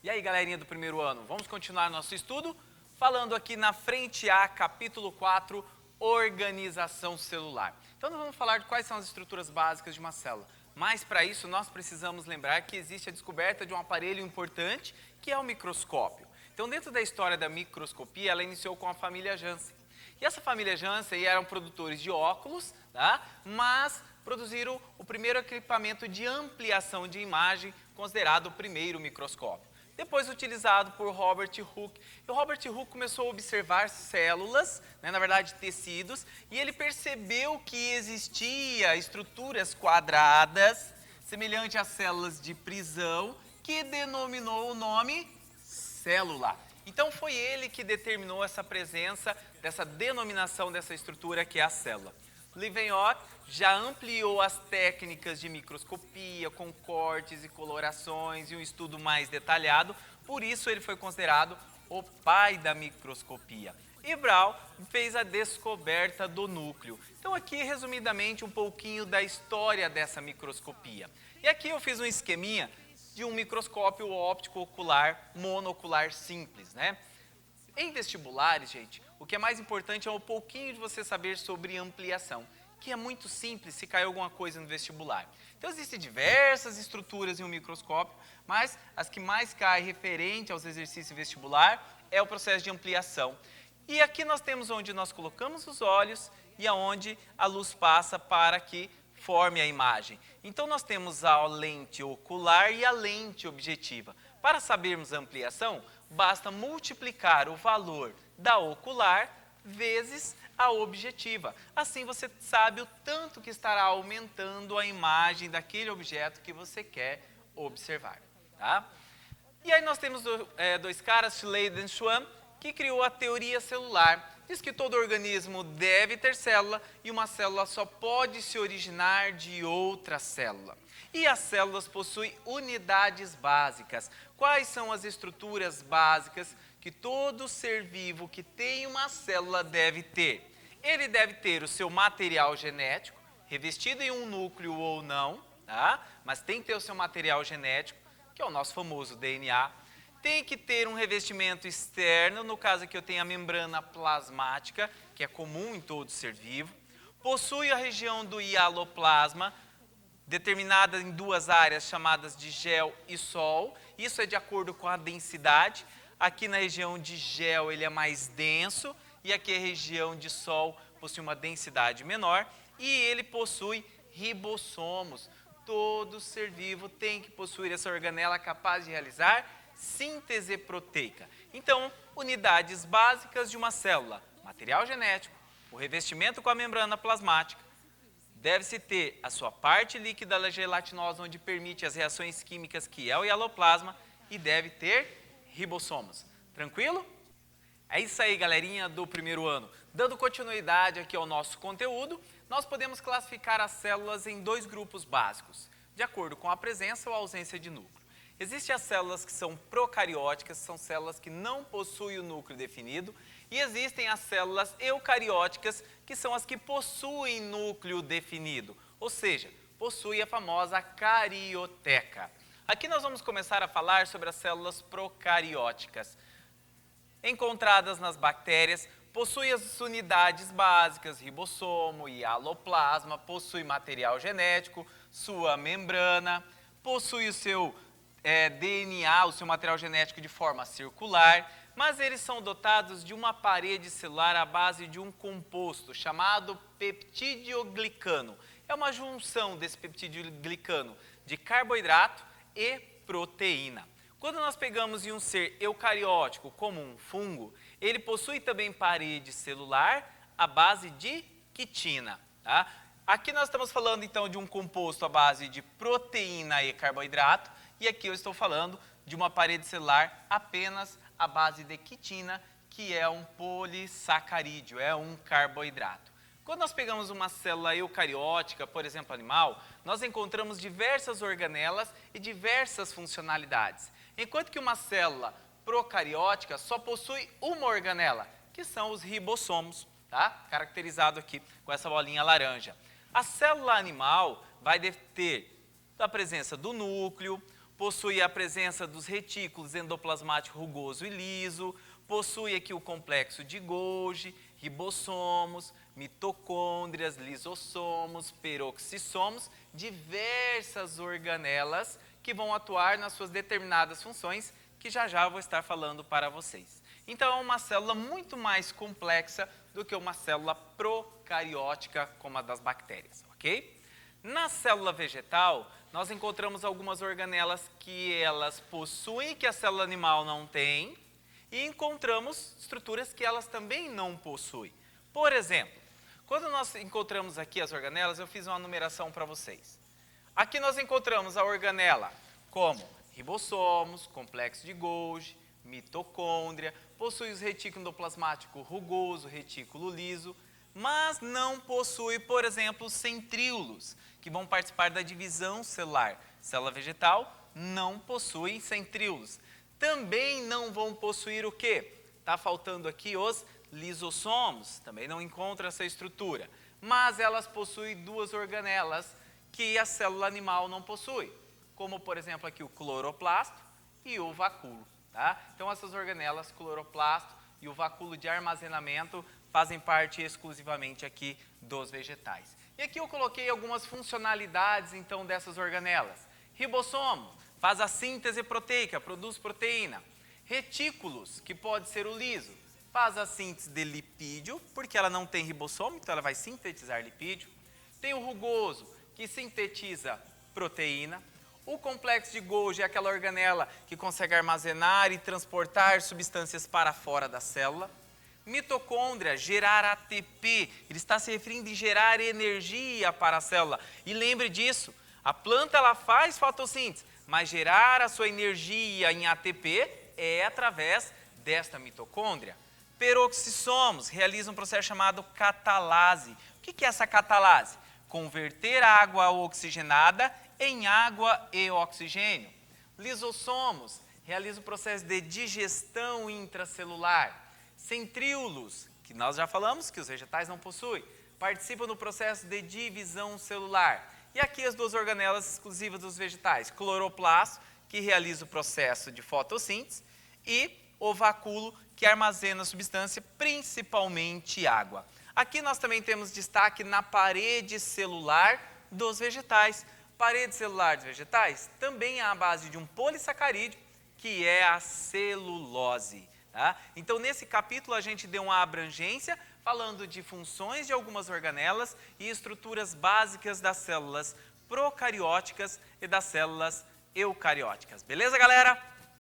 E aí, galerinha do primeiro ano, vamos continuar nosso estudo falando aqui na frente A, capítulo 4, organização celular. Então, nós vamos falar de quais são as estruturas básicas de uma célula. Mas, para isso, nós precisamos lembrar que existe a descoberta de um aparelho importante, que é o microscópio. Então, dentro da história da microscopia, ela iniciou com a família Janssen. E essa família Janssen eram produtores de óculos, tá? Mas produziram o primeiro equipamento de ampliação de imagem, considerado o primeiro microscópio. Depois utilizado por Robert Hooke. E o Robert Hooke começou a observar células, na verdade tecidos, e ele percebeu que existia estruturas quadradas, semelhante às células de prisão, que denominou o nome célula. Então foi ele que determinou essa presença, dessa denominação dessa estrutura que é a célula. Leeuwenhoek já ampliou as técnicas de microscopia com cortes e colorações e um estudo mais detalhado, por isso ele foi considerado o pai da microscopia. E Brown fez a descoberta do núcleo. Então aqui, resumidamente, um pouquinho da história dessa microscopia. E aqui eu fiz um esqueminha de um microscópio óptico ocular monocular simples, né? Em vestibulares, gente, o que é mais importante é um pouquinho de você saber sobre ampliação, que é muito simples se cair alguma coisa no vestibular. Então, existem diversas estruturas em um microscópio, mas as que mais caem referente aos exercícios vestibular é o processo de ampliação. E aqui nós temos onde nós colocamos os olhos e aonde a luz passa para que forme a imagem. Então, nós temos a lente ocular e a lente objetiva. Para sabermos a ampliação, basta multiplicar o valor da ocular vezes a objetiva. Assim você sabe o tanto que estará aumentando a imagem daquele objeto que você quer observar. Tá? E aí nós temos dois caras, Schleiden e Schwann, que criou a teoria celular. Diz que todo organismo deve ter célula e uma célula só pode se originar de outra célula. E as células possuem unidades básicas. Quais são as estruturas básicas que todo ser vivo que tem uma célula deve ter? Ele deve ter o seu material genético, revestido em um núcleo ou não, tá? Mas tem que ter o seu material genético, que é o nosso famoso DNA. Tem que ter um revestimento externo, no caso aqui eu tenho a membrana plasmática, que é comum em todo ser vivo. Possui a região do hialoplasma, determinada em duas áreas chamadas de gel e sol. Isso é de acordo com a densidade. Aqui na região de gel ele é mais denso e aqui a região de sol possui uma densidade menor. E ele possui ribossomos. Todo ser vivo tem que possuir essa organela capaz de realizar síntese proteica. Então, unidades básicas de uma célula: material genético, o revestimento com a membrana plasmática, deve-se ter a sua parte líquida gelatinosa, onde permite as reações químicas, que é o hialoplasma, e deve ter ribossomos. Tranquilo? É isso aí, galerinha do primeiro ano. Dando continuidade aqui ao nosso conteúdo, nós podemos classificar as células em dois grupos básicos, de acordo com a presença ou ausência de núcleo. Existem as células que são procarióticas, são células que não possuem o núcleo definido, e existem as células eucarióticas, que são as que possuem núcleo definido, ou seja, possuem a famosa carioteca. Aqui nós vamos começar a falar sobre as células procarióticas. Encontradas nas bactérias, possuem as unidades básicas, ribossomo, hialoplasma, possui material genético, sua membrana, possui o seu DNA, o seu material genético de forma circular, mas eles são dotados de uma parede celular à base de um composto chamado peptidoglicano. É uma junção desse peptidoglicano de carboidrato e proteína. Quando nós pegamos em um ser eucariótico, como um fungo, ele possui também parede celular à base de quitina. Tá? Aqui nós estamos falando então de um composto à base de proteína e carboidrato, e aqui eu estou falando de uma parede celular apenas à base de quitina, que é um polissacarídeo, é um carboidrato. Quando nós pegamos uma célula eucariótica, por exemplo, animal, nós encontramos diversas organelas e diversas funcionalidades. Enquanto que uma célula procariótica só possui uma organela, que são os ribossomos, tá? Caracterizado aqui com essa bolinha laranja. A célula animal vai ter a presença do núcleo, possui a presença dos retículos endoplasmático rugoso e liso, possui aqui o complexo de Golgi, ribossomos, mitocôndrias, lisossomos, peroxissomos, diversas organelas que vão atuar nas suas determinadas funções, que já já eu vou estar falando para vocês. Então é uma célula muito mais complexa do que uma célula procariótica como a das bactérias, ok? Na célula vegetal, nós encontramos algumas organelas que elas possuem, que a célula animal não tem, e encontramos estruturas que elas também não possuem. Por exemplo, quando nós encontramos aqui as organelas, eu fiz uma numeração para vocês. Aqui nós encontramos a organela como ribossomos, complexo de Golgi, mitocôndria, possui os retículo endoplasmático rugoso, retículo liso, mas não possui, por exemplo, os centríolos, que vão participar da divisão celular. Célula vegetal não possui centríolos. Também não vão possuir o quê? Está faltando aqui os lisossomos, também não encontra essa estrutura. Mas elas possuem duas organelas que a célula animal não possui, como por exemplo aqui o cloroplasto e o vacúolo. Tá? Então essas organelas, cloroplasto e o vacúolo de armazenamento, fazem parte exclusivamente aqui dos vegetais. E aqui eu coloquei algumas funcionalidades então dessas organelas. Ribossomo faz a síntese proteica, produz proteína. Retículos, que pode ser o liso, faz a síntese de lipídio, porque ela não tem ribossomo, então ela vai sintetizar lipídio. Tem o rugoso, que sintetiza proteína. O complexo de Golgi é aquela organela que consegue armazenar e transportar substâncias para fora da célula. Mitocôndria, gerar ATP, ele está se referindo em gerar energia para a célula. E lembre disso, a planta ela faz fotossíntese, mas gerar a sua energia em ATP é através desta mitocôndria. Peroxissomos realiza um processo chamado catalase. O que é essa catalase? Converter a água oxigenada em água e oxigênio. Lisossomos realiza o processo de digestão intracelular. Centríolos, que nós já falamos que os vegetais não possuem, participam do processo de divisão celular. E aqui as duas organelas exclusivas dos vegetais, cloroplasto, que realiza o processo de fotossíntese, e o vacúolo, que armazena a substância, principalmente água. Aqui nós também temos destaque na parede celular dos vegetais. Parede celular dos vegetais também é a base de um polissacarídeo, que é a celulose. Tá? Então, nesse capítulo, a gente deu uma abrangência, falando de funções de algumas organelas e estruturas básicas das células procarióticas e das células eucarióticas. Beleza, galera?